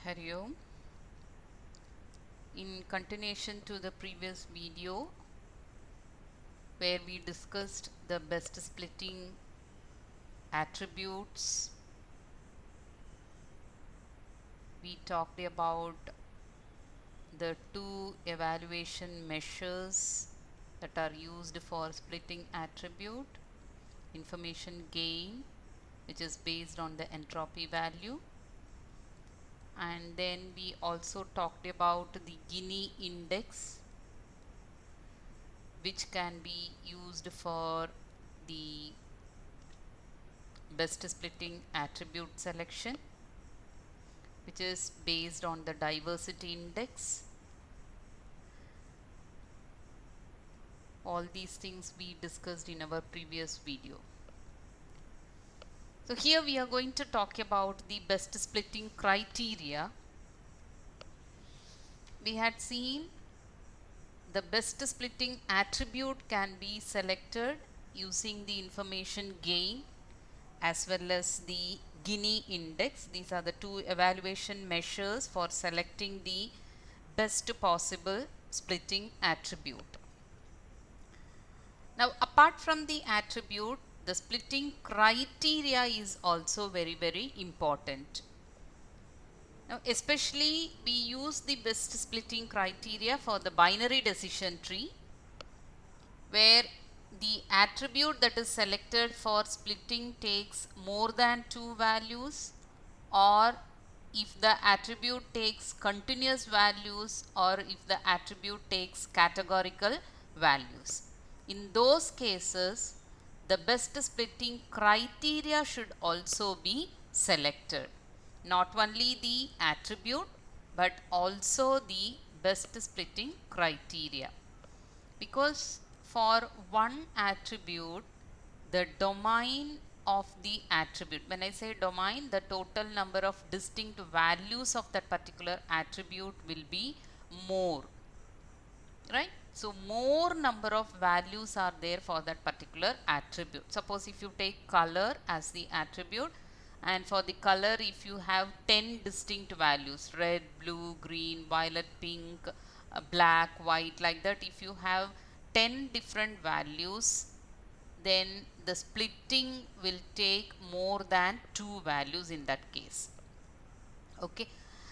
Hari Om. In continuation to the previous video where we discussed the best splitting attributes, we talked about the two evaluation measures that are used for splitting attribute: information gain, which is based on the entropy value, and then we also talked about the Gini index, which can be used for the best splitting attribute selection, which is based on the diversity index. All these things we discussed in our previous video. So here we are going to talk about the best splitting criteria. We had seen the best splitting attribute can be selected using the information gain as well as the Gini index. These are the two evaluation measures for selecting the best possible splitting attribute. Now, apart from the attribute, the splitting criteria is also very important. Now, especially we use the best splitting criteria for the binary decision tree, where the attribute that is selected for splitting takes more than two values, or if the attribute takes continuous values, or if the attribute takes categorical values. In those cases, the best splitting criteria should also be selected. Not only the attribute but also the best splitting criteria, because for one attribute, the domain of the attribute, when I say domain, the total number of distinct values of that particular attribute will be more, right? So more number of values are there for that particular attribute. Suppose if you take color as the attribute, and for the color if you have 10 distinct values, red, blue, green, violet, pink, black, white, like that, if you have 10 different values, then the splitting will take more than two values in that case. Okay,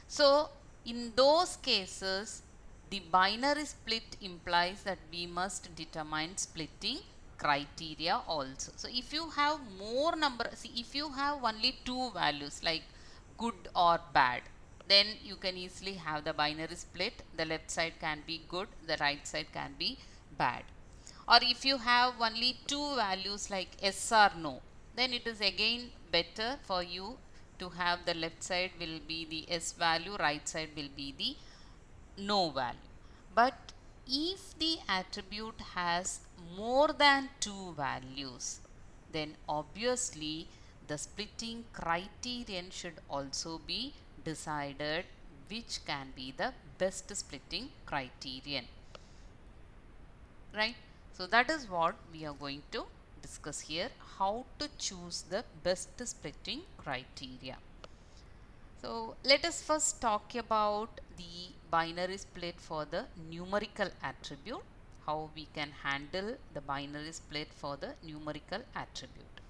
so in those cases, the binary split implies that we must determine splitting criteria also. So if you have more number, see, if you have only two values like good or bad, then you can easily have the binary split. The left side can be good, the right side can be bad. Or if you have only two values like yes or no, then it is again better for you to have the left side will be the yes value, right side will be the no value. But if the attribute has more than two values, then obviously the splitting criterion should also be decided, which can be the best splitting criterion, right? So that is what we are going to discuss here, how to choose the best splitting criteria. So let us first talk about the binary split for the numerical attribute, how we can handle the binary split for the numerical attribute.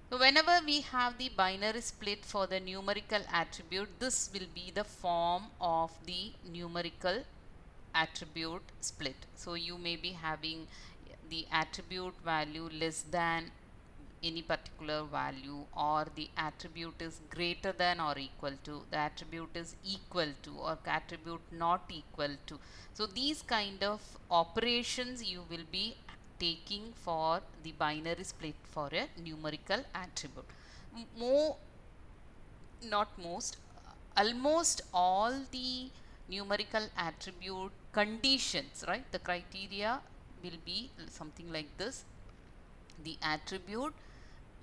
So whenever we have the binary split for the numerical attribute, this will be the form of the numerical attribute split. So you may be having the attribute value less than any particular value, or the attribute is greater than or equal to, the attribute is equal to, or attribute not equal to. So these kind of operations you will be taking for the binary split for a numerical attribute. Almost all the numerical attribute conditions, right? The criteria will be something like this. The attribute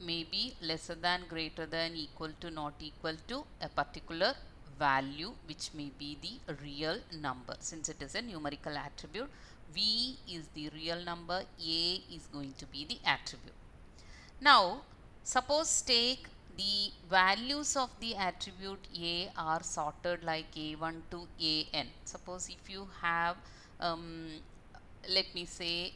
may be lesser than, greater than, equal to, not equal to a particular value, which may be the real number. Since it is a numerical attribute, V is the real number, A is going to be the attribute. Now suppose take the values of the attribute A are sorted like A1 to AN. Suppose if you have let me say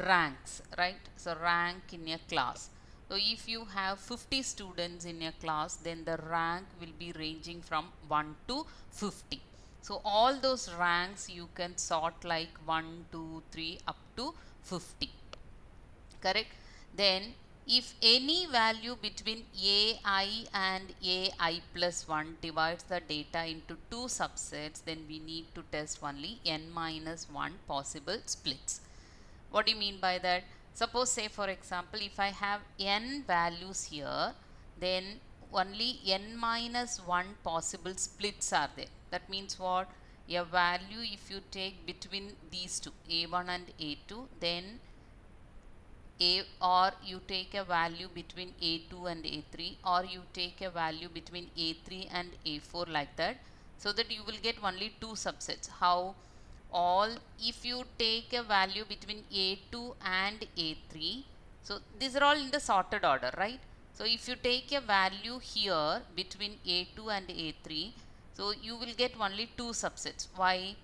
ranks, right? So rank in a class. So if you have 50 students in a class, then the rank will be ranging from 1 to 50. So all those ranks you can sort like 1, 2, 3 up to 50. Correct? Then if any value between AI and AI plus 1 divides the data into two subsets, then we need to test only n minus 1 possible splits. What do you mean by that? Suppose, say for example, if I have n values here, then only n minus 1 possible splits are there. That means what? A value if you take between these two, a1 and a2, then or you take a value between a2 and a3, or you take a value between a3 and a4, like that, so that you will get only two subsets. How? All, if you take a value between a2 and a3, so these are all in the sorted order, right? So if you take a value here between a2 and a3, so you will get only two subsets. Why?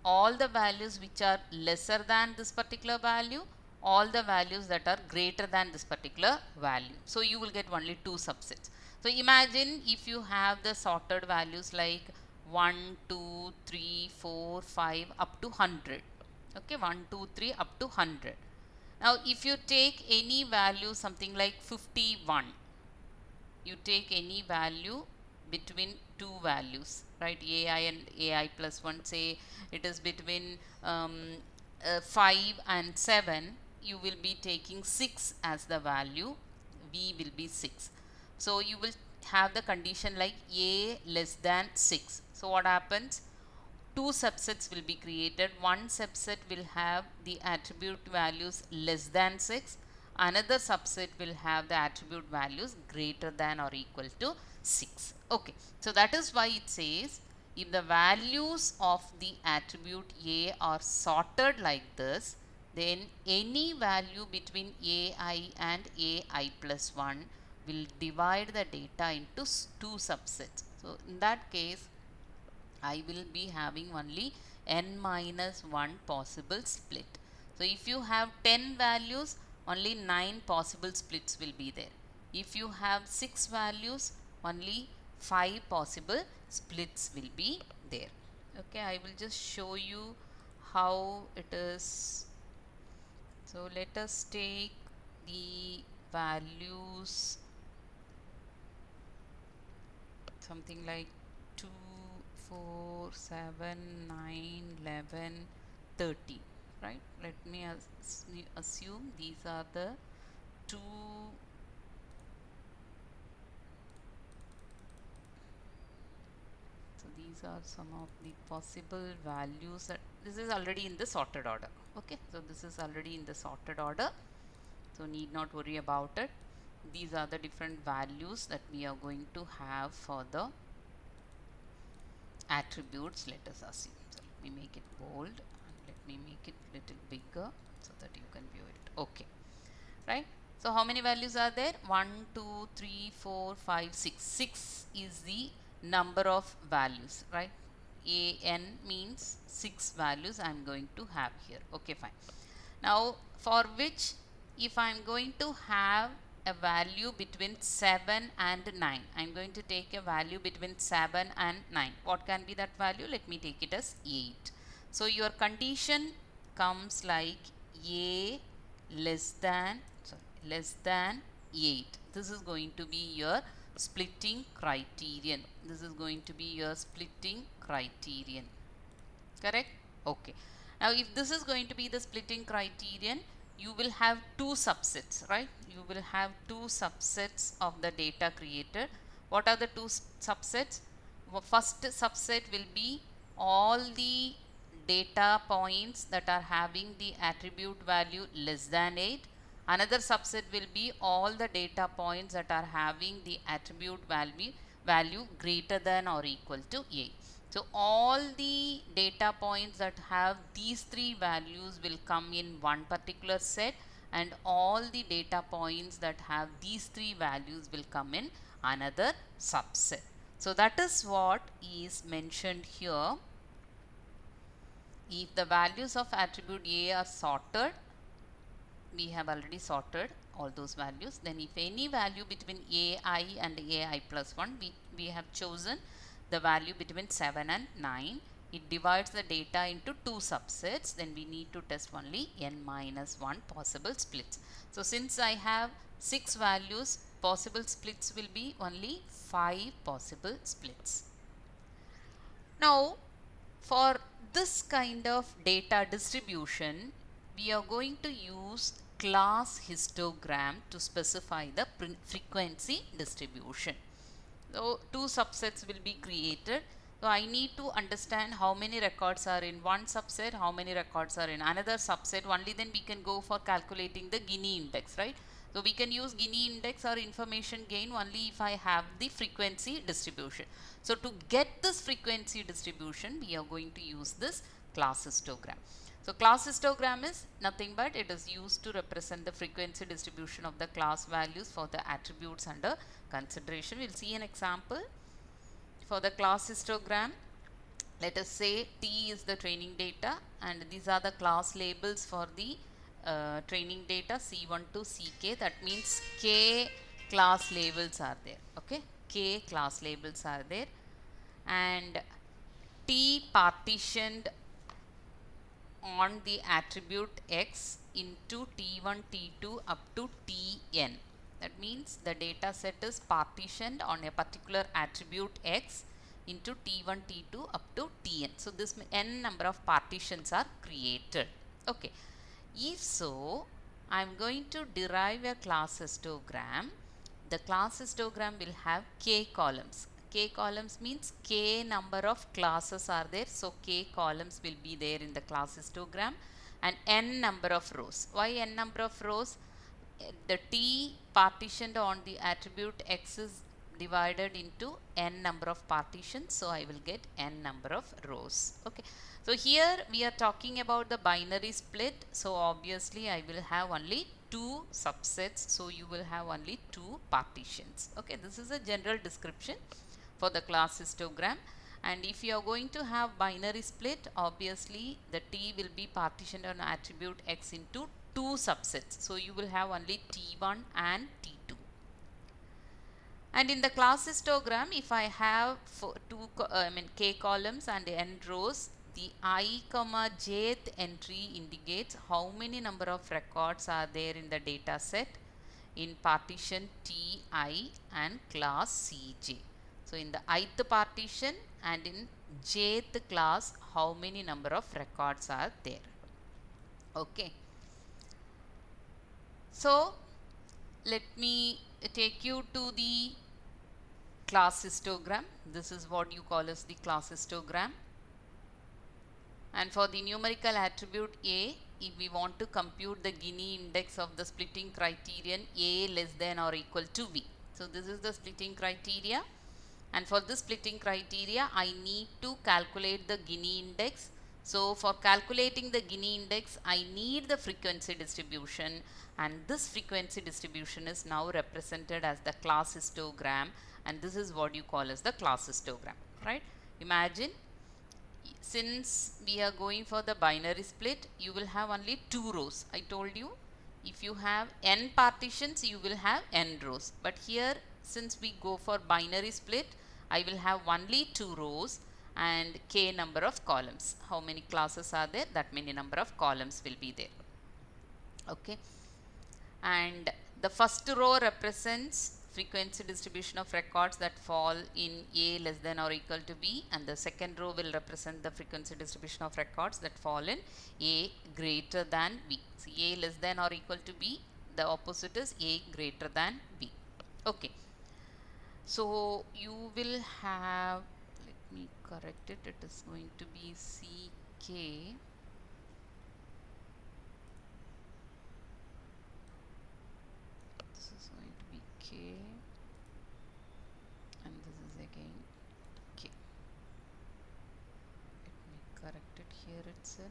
All the values which are lesser than this particular value, all the values that are greater than this particular value. So you will get only two subsets. So imagine if you have the sorted values like 1, 2, 3, 4, 5 up to 100. Okay, 1, 2, 3 up to 100. Now if you take any value something like 51, you take any value between two values, right? AI and AI plus 1, say it is between 5 and 7, you will be taking 6 as the value, V will be 6. So you will have the condition like A less than 6. So what happens? Two subsets will be created. One subset will have the attribute values less than 6. Another subset will have the attribute values greater than or equal to 6. Okay, so that is why it says if the values of the attribute A are sorted like this, then any value between AI and AI plus 1 will divide the data into two subsets. So in that case, I will be having only n minus 1 possible split. So if you have 10 values, only 9 possible splits will be there. If you have 6 values, only 5 possible splits will be there. Okay, I will just show you how it is. So let us take the values something like 2, 4, 7, 9, 11, 13, right? Let me assume these are the two. So these are some of the possible values that this is already in the sorted order. Okay, so this is already in the sorted order, so need not worry about it. These are the different values that we are going to have for the attributes. Let us assume. So let me make it bold and let me make it little bigger so that you can view it. Okay, right? So how many values are there? 1, 2, 3, 4, 5, 6. 6 is the number of values, right? An means 6 values I am going to have here. Okay, fine. Now for which, if I am going to have a value between 7 and 9, I am going to take a value between 7 and 9. What can be that value? Let me take it as 8. So your condition comes like A less than 8. This is going to be your splitting criterion. This is going to be your splitting criterion. Correct? Okay. Now if this is going to be the splitting criterion, you will have two subsets, right? You will have two subsets of the data created. What are the two subsets? First subset will be all the data points that are having the attribute value less than 8. Another subset will be all the data points that are having the attribute value greater than or equal to 8. So all the data points that have these three values will come in one particular set, and all the data points that have these three values will come in another subset. So that is what is mentioned here. If the values of attribute A are sorted, we have already sorted all those values, then if any value between AI and AI plus 1, we have chosen the value between 7 and 9. It divides the data into two subsets, then we need to test only n minus 1 possible splits. So since I have 6 values, possible splits will be only 5 possible splits. Now for this kind of data distribution, we are going to use class histogram to specify the frequency distribution. So two subsets will be created. So I need to understand how many records are in one subset, how many records are in another subset. Only then we can go for calculating the Gini index, right? So we can use Gini index or information gain only if I have the frequency distribution. So to get this frequency distribution, we are going to use this class histogram. So class histogram is nothing but it is used to represent the frequency distribution of the class values for the attributes under consideration. We'll see an example. For the class histogram, let us say T is the training data and these are the class labels for the training data C1 to Ck. That means K class labels are there. Okay, K class labels are there, and T partitioned on the attribute X into T1, T2 up to Tn. That means the data set is partitioned on a particular attribute X into T1, T2 up to Tn. So this n number of partitions are created. Okay. If so, I am going to derive a class histogram. The class histogram will have k columns. K columns means k number of classes are there. So k columns will be there in the class histogram, and n number of rows. Why n number of rows? The T partitioned on the attribute X is divided into n number of partitions, so I will get n number of rows. Okay, so here we are talking about the binary split, so obviously I will have only two subsets, so you will have only two partitions. Okay, this is a general description for the class histogram. And if you are going to have binary split, obviously the T will be partitioned on attribute X into two subsets, so you will have only T1 and T2. And in the class histogram, if I have k columns and n rows, the I comma jth entry indicates how many number of records are there in the data set in partition Ti and class Cj. So in the ith partition and in jth class, how many number of records are there? Okay. So let me take you to the class histogram. This is what you call as the class histogram. And for the numerical attribute A, if we want to compute the Gini index of the splitting criterion A less than or equal to V. So this is the splitting criteria, and for this splitting criteria I need to calculate the Gini index. So for calculating the Gini index, I need the frequency distribution, and this frequency distribution is now represented as the class histogram, and this is what you call as the class histogram, right? Imagine, since we are going for the binary split, you will have only two rows. I told you if you have n partitions, you will have n rows, but here since we go for binary split, I will have only two rows and k number of columns. How many classes are there? That many number of columns will be there. Okay, and the first row represents frequency distribution of records that fall in A less than or equal to B, and the second row will represent the frequency distribution of records that fall in A greater than B. So A less than or equal to B, the opposite is A greater than B. Okay, so you will have, let me correct it, it is going to be CK. This is going to be K, and this is again K. Let me correct it here itself.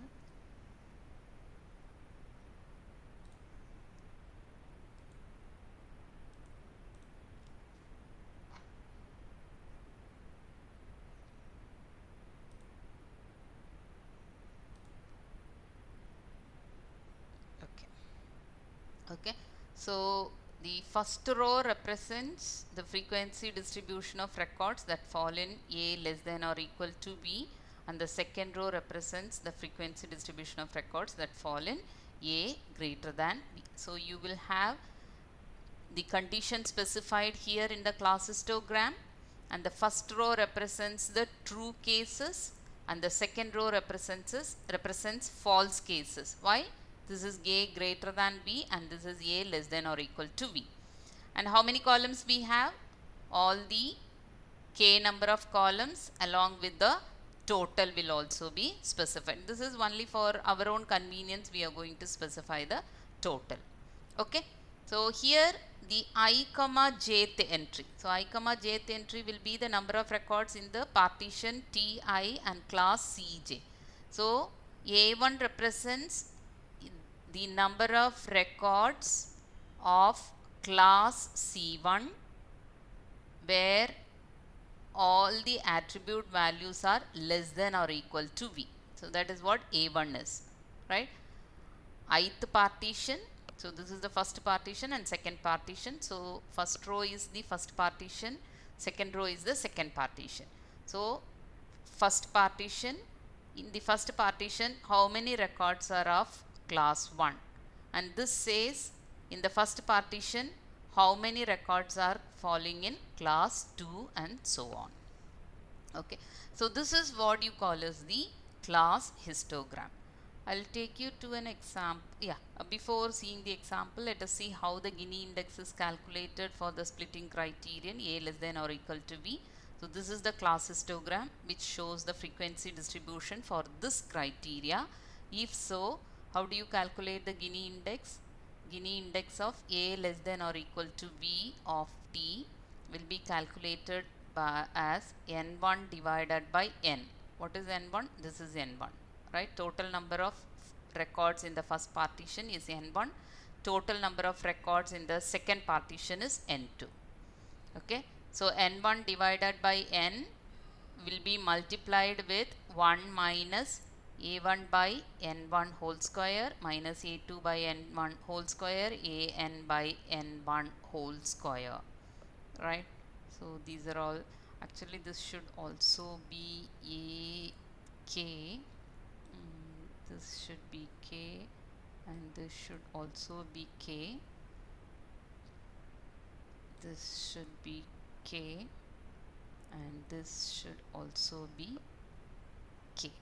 Okay, so the first row represents the frequency distribution of records that fall in A less than or equal to B, and the second row represents the frequency distribution of records that fall in A greater than B. So you will have the condition specified here in the class histogram, and the first row represents the true cases and the second row represents false cases. Why? This is A greater than B and this is A less than or equal to B. And how many columns we have? All the k number of columns along with the total will also be specified. This is only for our own convenience, we are going to specify the total. Okay, so here the I comma jth entry. So I comma jth entry will be the number of records in the partition Ti and class Cj. So A1 represents the number of records of class C1 where all the attribute values are less than or equal to V. So that is what A1 is, right? Ith partition. So this is the first partition and second partition. So first row is the first partition, second row is the second partition. So first partition, in the first partition, how many records are of class 1? And this says in the first partition, how many records are falling in class 2 and so on. Okay, so this is what you call as the class histogram. I'll take you to an example. Before seeing the example, let us see how the Gini index is calculated for the splitting criterion A less than or equal to B. So this is the class histogram which shows the frequency distribution for this criteria. If so, how do you calculate the Gini index? Gini index of A less than or equal to B of T will be calculated as N1 divided by N. What is N1? This is N1, right? Total number of records in the first partition is N1. Total number of records in the second partition is N2. Okay, so N1 divided by N will be multiplied with 1 minus A1 by N1 whole square minus A2 by N1 whole square, AN by N1 whole square, right? So these are all, actually this should also be AK, this should be K and this should also be K, this should be K and this should also be K.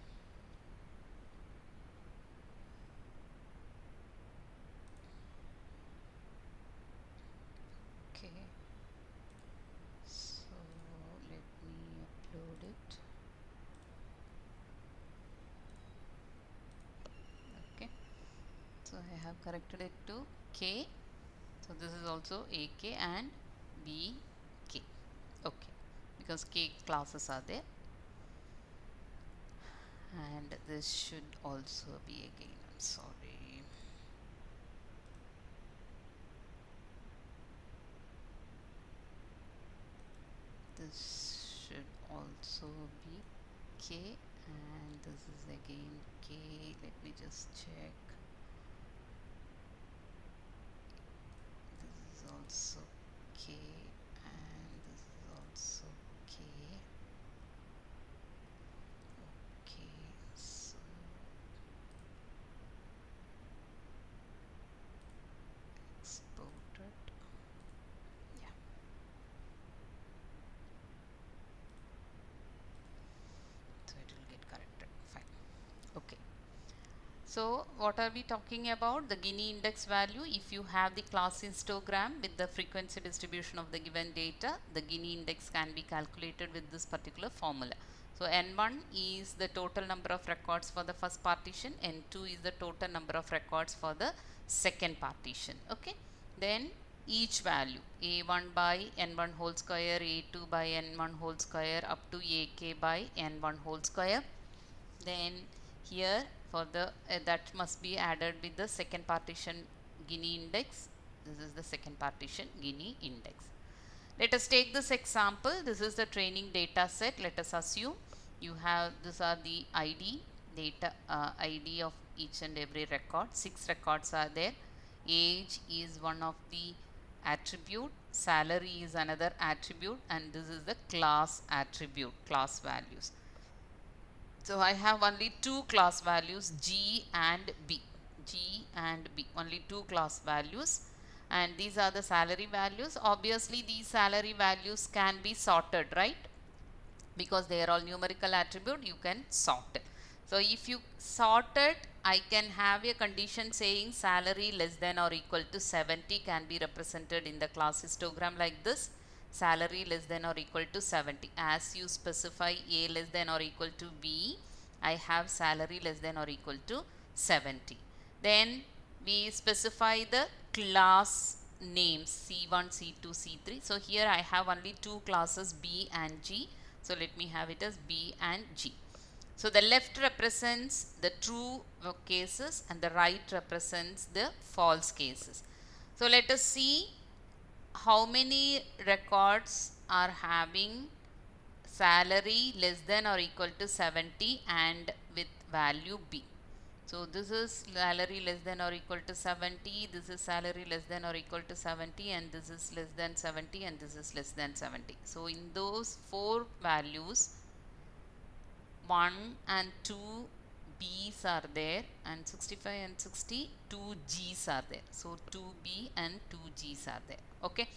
Okay, so let me upload it. Okay, so I have corrected it to K. So this is also AK and BK. Okay, because K classes are there. And this should also be again, I'm sorry. This should also be K and this is again K. Let me just check. This is also K and this is also K. Okay, so export it. Yeah. So it will get corrected. Fine. Okay. So what are we talking about? The Gini index value. If you have the class histogram with the frequency distribution of the given data, the Gini index can be calculated with this particular formula. So N1 is the total number of records for the first partition, N2 is the total number of records for the second partition. Okay, then each value A1 by N1 whole square, A2 by N1 whole square up to AK by N1 whole square. Then here for the that must be added with the second partition Gini index. This is the second partition Gini index. Let us take this example. This is the training data set. Let us assume you have, these are the ID data ID of each and every record. 6 records are there. age is one of the attribute, salary is another attribute, and this is the class attribute, class values. So I have only two class values, G and B. G and B, only two class values, and these are the salary values. Obviously these salary values can be sorted, right? Because they are all numerical attribute, you can sort it. So if you sort it, I can have a condition saying salary less than or equal to 70 can be represented in the class histogram like this. Salary less than or equal to 70. As you specify A less than or equal to B, I have salary less than or equal to 70. Then we specify the class names C1, C2, C3. So here I have only two classes B and G. So let me have it as B and G. So the left represents the true cases and the right represents the false cases. So let us see how many records are having salary less than or equal to 70 and with value B. So this is salary less than or equal to 70, this is salary less than or equal to 70, and this is less than 70, and this is less than 70. So in those four values, 1 and 2 B's are there, and 65 and 60, 2 G's are there. So 2B and 2 G's are there. Okay.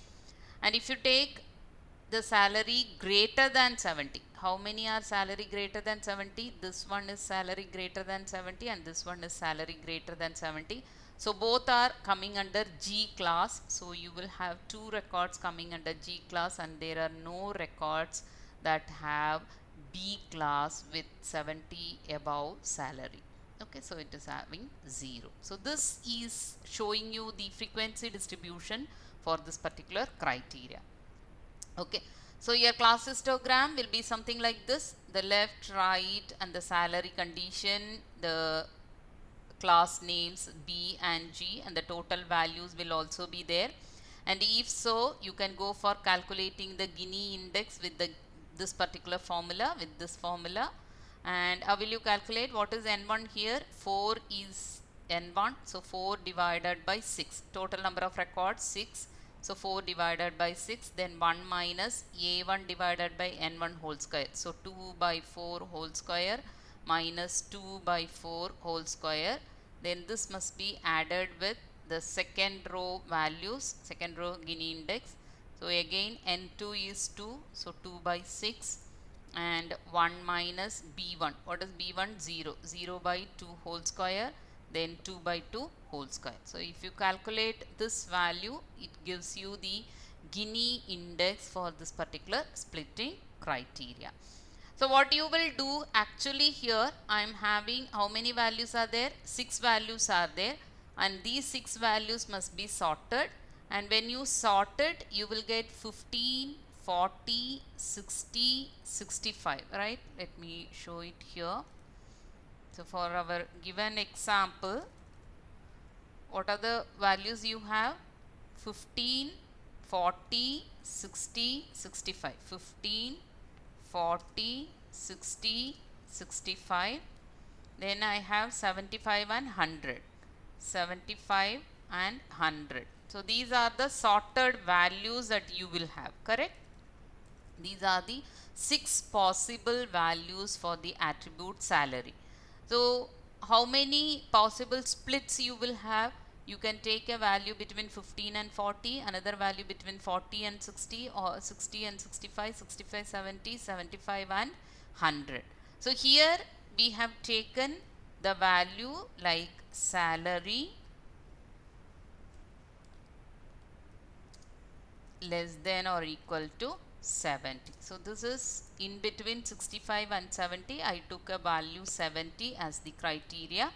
And if you take the salary greater than 70, how many are salary greater than 70? This one is salary greater than 70 and this one is salary greater than 70. So both are coming under G class. So you will have two records coming under G class, and there are no records that have B class with 70 above salary. Okay, so it is having 0. So this is showing you the frequency distribution for this particular criteria. Okay, so your class histogram will be something like this: the left, right, and the salary condition, the class names B and G, and the total values will also be there. And if so, you can go for calculating the Gini index with this particular formula, with this formula. And how will you calculate? What is N1 here? 4 is N1, so 4 divided by 6. Total number of records 6. So 4 divided by 6, then 1 minus A1 divided by N1 whole square. So 2 by 4 whole square minus 2 by 4 whole square. Then this must be added with the second row values, second row Gini index. So again N2 is 2, so 2 by 6, and 1 minus B1. What is B1? 0. 0 by 2 whole square, then 2 by 2 whole square. So if you calculate this value, it gives you the Gini index for this particular splitting criteria. So what you will do actually here, I am having how many values are there? 6 values are there, and these 6 values must be sorted, and when you sort it, you will get 15, 40, 60, 65, right? Let me show it here. So for our given example, what are the values you have? 15, 40, 60, 65. 15, 40, 60, 65. Then I have 75 and 100. 75 and 100. So these are the sorted values that you will have, correct? These are the 6 possible values for the attribute salary. So how many possible splits you will have? You can take a value between 15 and 40, another value between 40 and 60, or 60 and 65, 65, 70, 75 and 100. So here we have taken the value like salary less than or equal to 70. So this is in between 65 and 70. I took a value 70 as the criteria,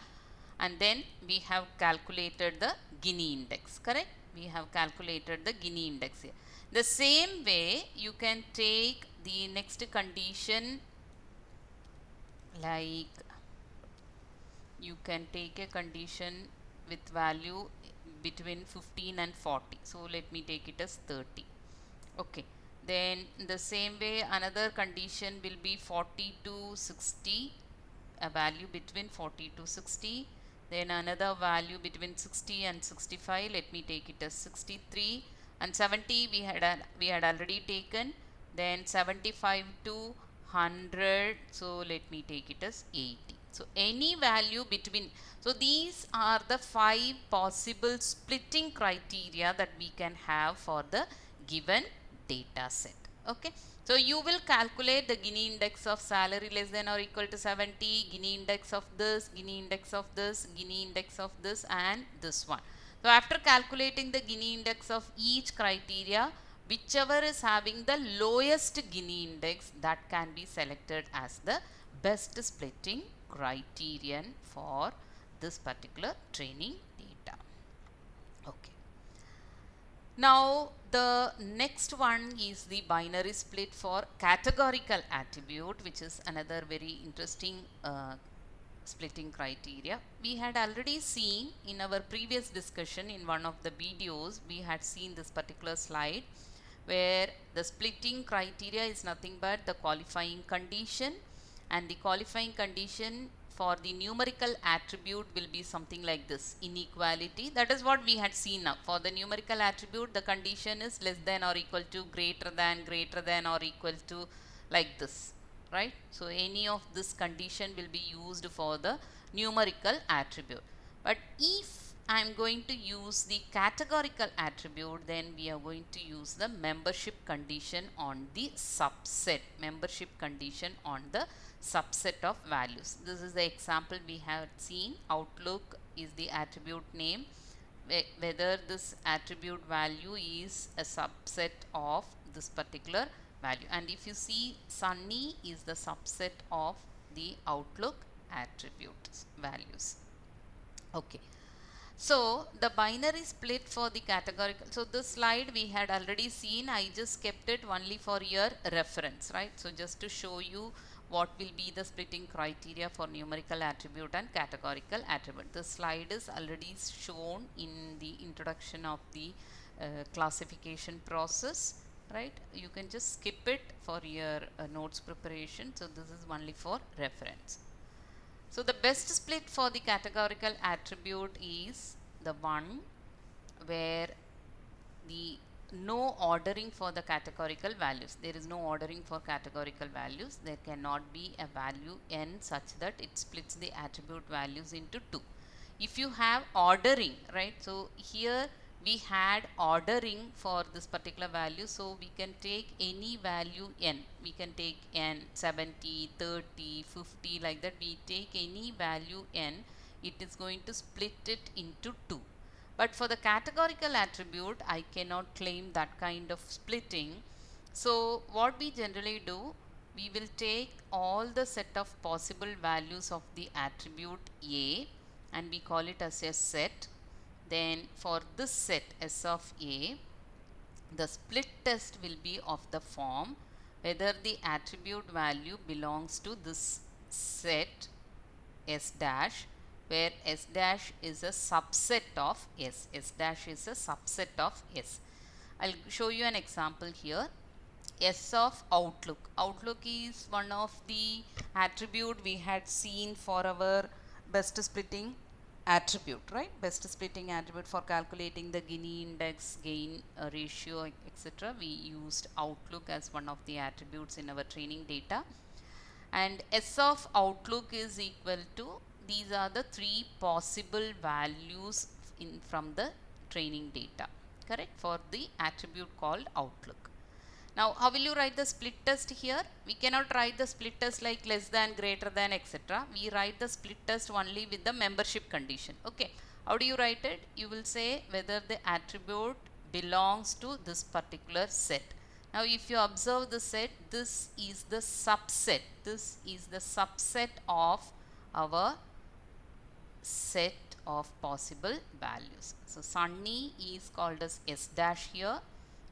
and then we have calculated the Gini index, correct? We have calculated the Gini index here. The same way you can take the next condition, like you can take a condition with value between 15 and 40. So let me take it as 30. Okay. Then in the same way another condition will be 40 to 60, a value between 40 to 60. then another value between 60 and 65, let me take it as 63, and 70 we had already taken, then 75 to 100, so let me take it as 80. So any value between, so these are the 5 possible splitting criteria that we can have for the given data set. Okay, so you will calculate the Gini index of salary less than or equal to 70, Gini index of this, Gini index of this, Gini index of this, and this one. So after calculating the Gini index of each criteria, whichever is having the lowest Gini index, that can be selected as the best splitting criterion for this particular training data. Okay. Now the next one is the binary split for categorical attribute, which is another very interesting splitting criteria. We had already seen in our previous discussion in one of the videos, we had seen this particular slide where the splitting criteria is nothing but the qualifying condition, and the qualifying condition for the numerical attribute will be something like this: inequality. That is what we had seen now. For the numerical attribute, the condition is less than or equal to, greater than or equal to, like this, right? So any of this condition will be used for the numerical attribute. But if I am going to use the categorical attribute, then we are going to use the membership condition on the subset, membership condition on the subset of values. This is the example we have seen. Outlook is the attribute name, whether this attribute value is a subset of this particular value, and if you see, Sunny is the subset of the Outlook attributes values. Okay. So the binary split for the categorical, so this slide we had already seen, I just kept it only for your reference, right? So just to show you what will be the splitting criteria for numerical attribute and categorical attribute. This slide is already shown in the introduction of the classification process, right? You can just skip it for your notes preparation. So this is only for reference. So the best split for the categorical attribute is the one where the no ordering for the categorical values. There is no ordering for categorical values. There cannot be a value n such that it splits the attribute values into 2. If you have ordering, right? So here we had ordering for this particular value, so we can take any value n. We can take n 70, 30, 50, like that. We take any value n, it is going to split it into 2. But for the categorical attribute, I cannot claim that kind of splitting. So what we generally do, we will take all the set of possible values of the attribute A, and we call it as a set. Then for this set S of A, the split test will be of the form whether the attribute value belongs to this set S dash, where S dash is a subset of S. S dash is a subset of S. I'll show you an example here. S of Outlook. Outlook is one of the attribute we had seen for our best splitting attribute, right? Best splitting attribute for calculating the Gini index, gain ratio, etc. We used Outlook as one of the attributes in our training data. And S of Outlook is equal to, these are the 3 possible values from the training data, correct, for the attribute called Outlook. Now how will you write the split test here? We cannot write the split test like less than, greater than, etc. We write the split test only with the membership condition. Okay, how do you write it? You will say whether the attribute belongs to this particular set. Now if you observe the set, this is the subset. This is the subset of our set of possible values. So Sunny is called as S dash here.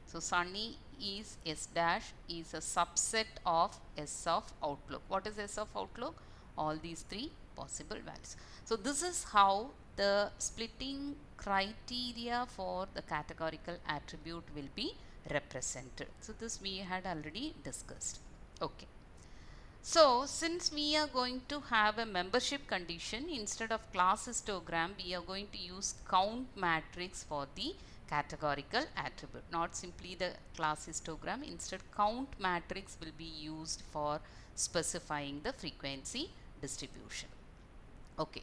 So Sunny is S dash is a subset of S of Outlook. What is S of Outlook? All these 3 possible values. So this is how the splitting criteria for the categorical attribute will be represented. So this we had already discussed. Okay. So since we are going to have a membership condition, instead of class histogram, we are going to use count matrix for the categorical attribute, not simply the class histogram. Instead, count matrix will be used for specifying the frequency distribution. Okay.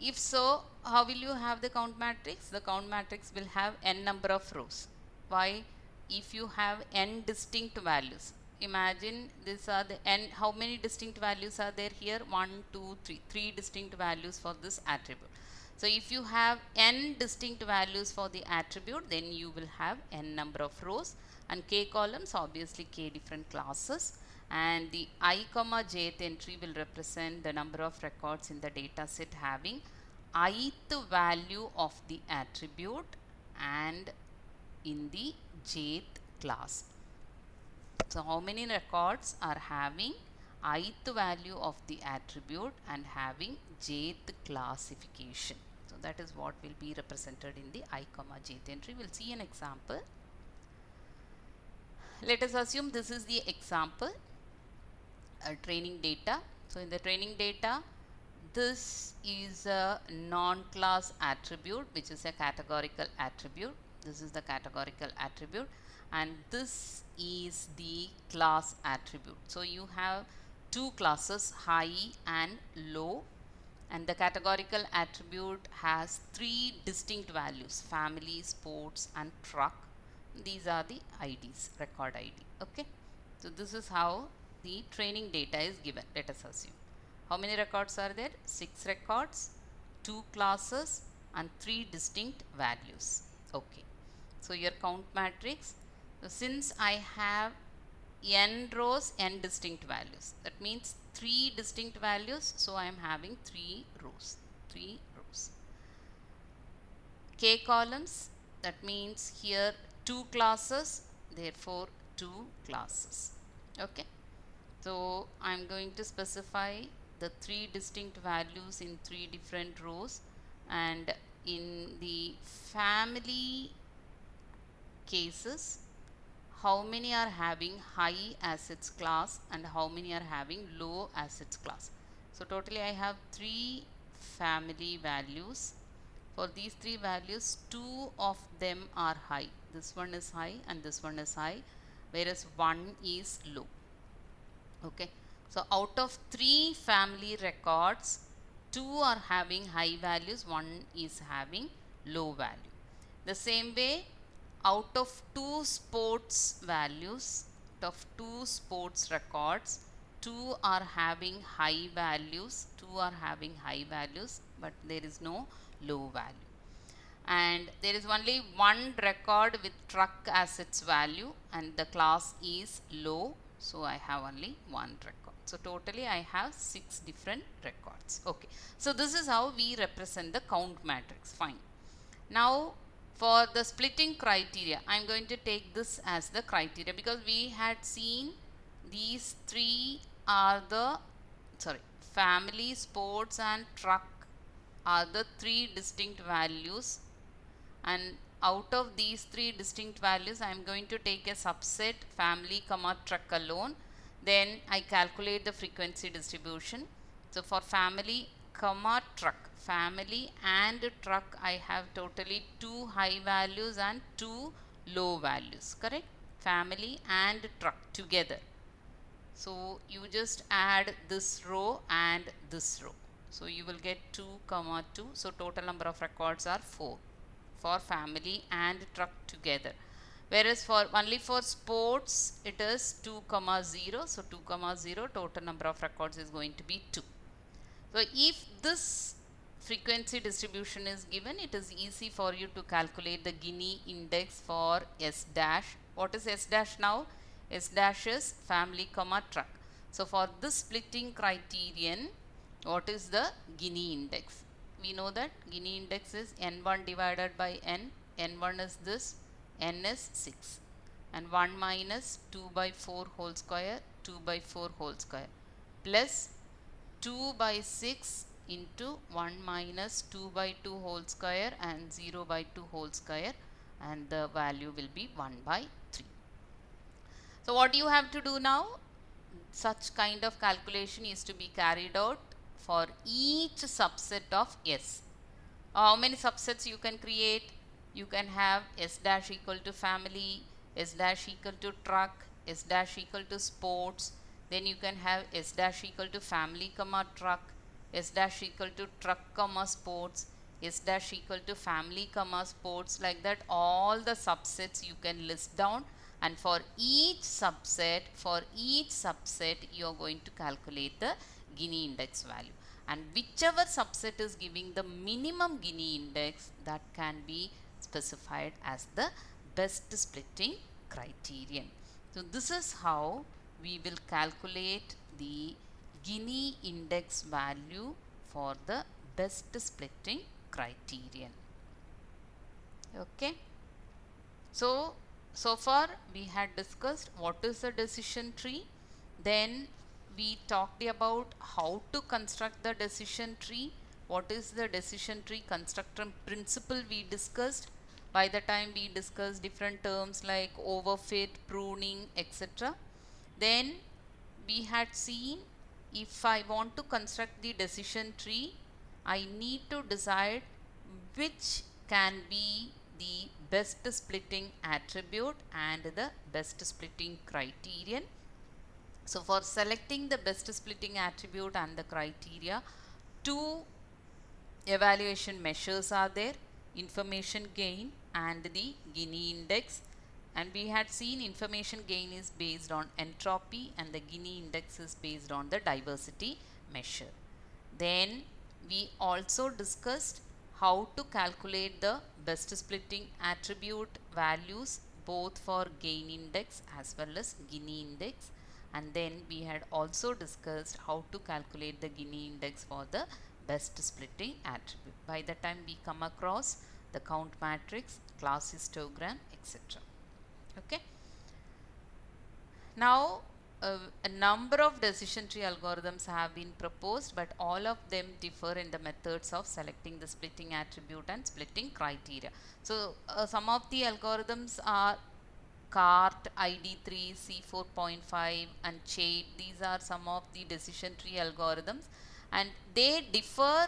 If so, how will you have the count matrix? The count matrix will have n number of rows. Why? If you have n distinct values, imagine these are the n, how many distinct values are there here? 1, 2, 3, 3 distinct values for this attribute. So if you have n distinct values for the attribute, then you will have n number of rows, and k columns, obviously k different classes, and the I comma jth entry will represent the number of records in the data set having ith value of the attribute and in the jth class. So how many records are having ith value of the attribute and having jth classification? So that is what will be represented in the I comma jth entry. We'll see an example. Let us assume this is the example training data. So in the training data, this is a non-class attribute, which is a categorical attribute. This is the categorical attribute, and this is the class attribute. So you have two classes, high and low, and the categorical attribute has three distinct values: family, sports, and truck. These are the IDs, record ID. Okay, so this is how the training data is given. Let us assume how many records are there? 6 records, 2 classes, and 3 distinct values. Okay, so your count matrix. So since I have n rows, n distinct values, that means 3 distinct values, so I am having 3 rows. K columns, that means here 2 classes, therefore 2 classes. Okay, so I am going to specify the 3 distinct values in 3 different rows, and in the family cases, how many are having high assets class and how many are having low assets class. So totally I have 3 family values. For these 3 values, 2 of them are high. This one is high and this one is high, whereas 1 is low. Okay, so out of 3 family records, 2 are having high values, 1 is having low value. The same way, out of 2 sports values, out of 2 sports records, 2 are having high values, but there is no low value. And there is only one record with truck assets value and the class is low, so I have only one record. So totally I have 6 different records. Okay, so this is how we represent the count matrix. Fine. Now for the splitting criteria, I am going to take this as the criteria, because we had seen these 3 are the family, sports, and truck are the 3 distinct values, and out of these 3 distinct values I am going to take a subset, family comma truck alone. Then I calculate the frequency distribution. So for family comma truck, family and truck, I have totally 2 high values and 2 low values, correct? Family and truck together. So you just add this row and this row. So you will get 2 comma 2. So total number of records are 4 for family and truck together. Whereas for only for sports it is 2 comma 0. So 2 comma 0, total number of records is going to be 2. So if this frequency distribution is given, it is easy for you to calculate the Gini index for S dash. What is S dash now? S dash is family comma truck. So for this splitting criterion, what is the Gini index? We know that Gini index is n1 divided by n. n1 is this, n is 6, and 1 minus 2 by 4 whole square, 2 by 4 whole square, plus 2 by 6 into 1 minus 2 by 2 whole square and 0 by 2 whole square, and the value will be 1 by 3. So what you have to do now? such kind of calculation is to be carried out for each subset of S. How many subsets you can create? You can have S dash equal to family, S dash equal to truck, S dash equal to sports. Then you can have S dash equal to family comma truck, S dash equal to truck comma sports, S dash equal to family comma sports. Like that, all the subsets you can list down, and for each subset you are going to calculate the Gini index value, and whichever subset is giving the minimum Gini index, that can be specified as the best splitting criterion. So this is how we will calculate the Gini index value for the best splitting criterion. Okay. So far we had discussed what is a decision tree, then we talked about how to construct the decision tree, what is the decision tree construction principle we discussed. By the time we discussed different terms like overfit, pruning, etc. Then we had seen, if I want to construct the decision tree, I need to decide which can be the best splitting attribute and the best splitting criterion. So for selecting the best splitting attribute and the criteria, two evaluation measures are there: information gain and the Gini index. And we had seen information gain is based on entropy and the Gini index is based on the diversity measure. Then we also discussed how to calculate the best splitting attribute values both for gain index as well as Gini index. And then we had also discussed how to calculate the Gini index for the best splitting attribute. By the time we come across the count matrix, class histogram, etc. Okay. Now a number of decision tree algorithms have been proposed, but all of them differ in the methods of selecting the splitting attribute and splitting criteria. So some of the algorithms are CART, ID3, C4.5 and CHAID. These are some of the decision tree algorithms, and they differ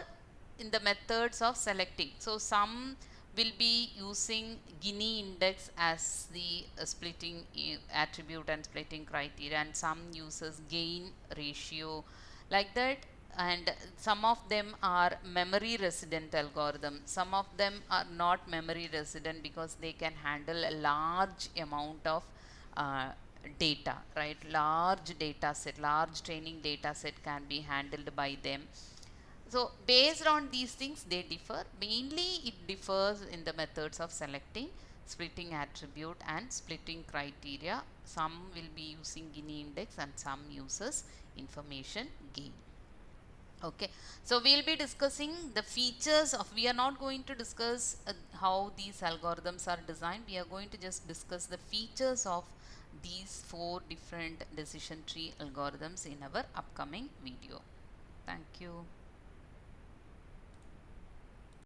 in the methods of selecting. So some will be using Gini index as the splitting attribute and splitting criteria, and some uses gain ratio, like that. And some of them are memory resident algorithm, some of them are not memory resident because they can handle a large amount of data, right? Large data set, large training data set can be handled by them. So based on these things they differ. Mainly it differs in the methods of selecting, splitting attribute and splitting criteria. Some will be using Gini index and some uses information gain. Okay, so we will be discussing the features of, we are not going to discuss how these algorithms are designed, we are going to just discuss the features of these 4 different decision tree algorithms in our upcoming video. Thank you.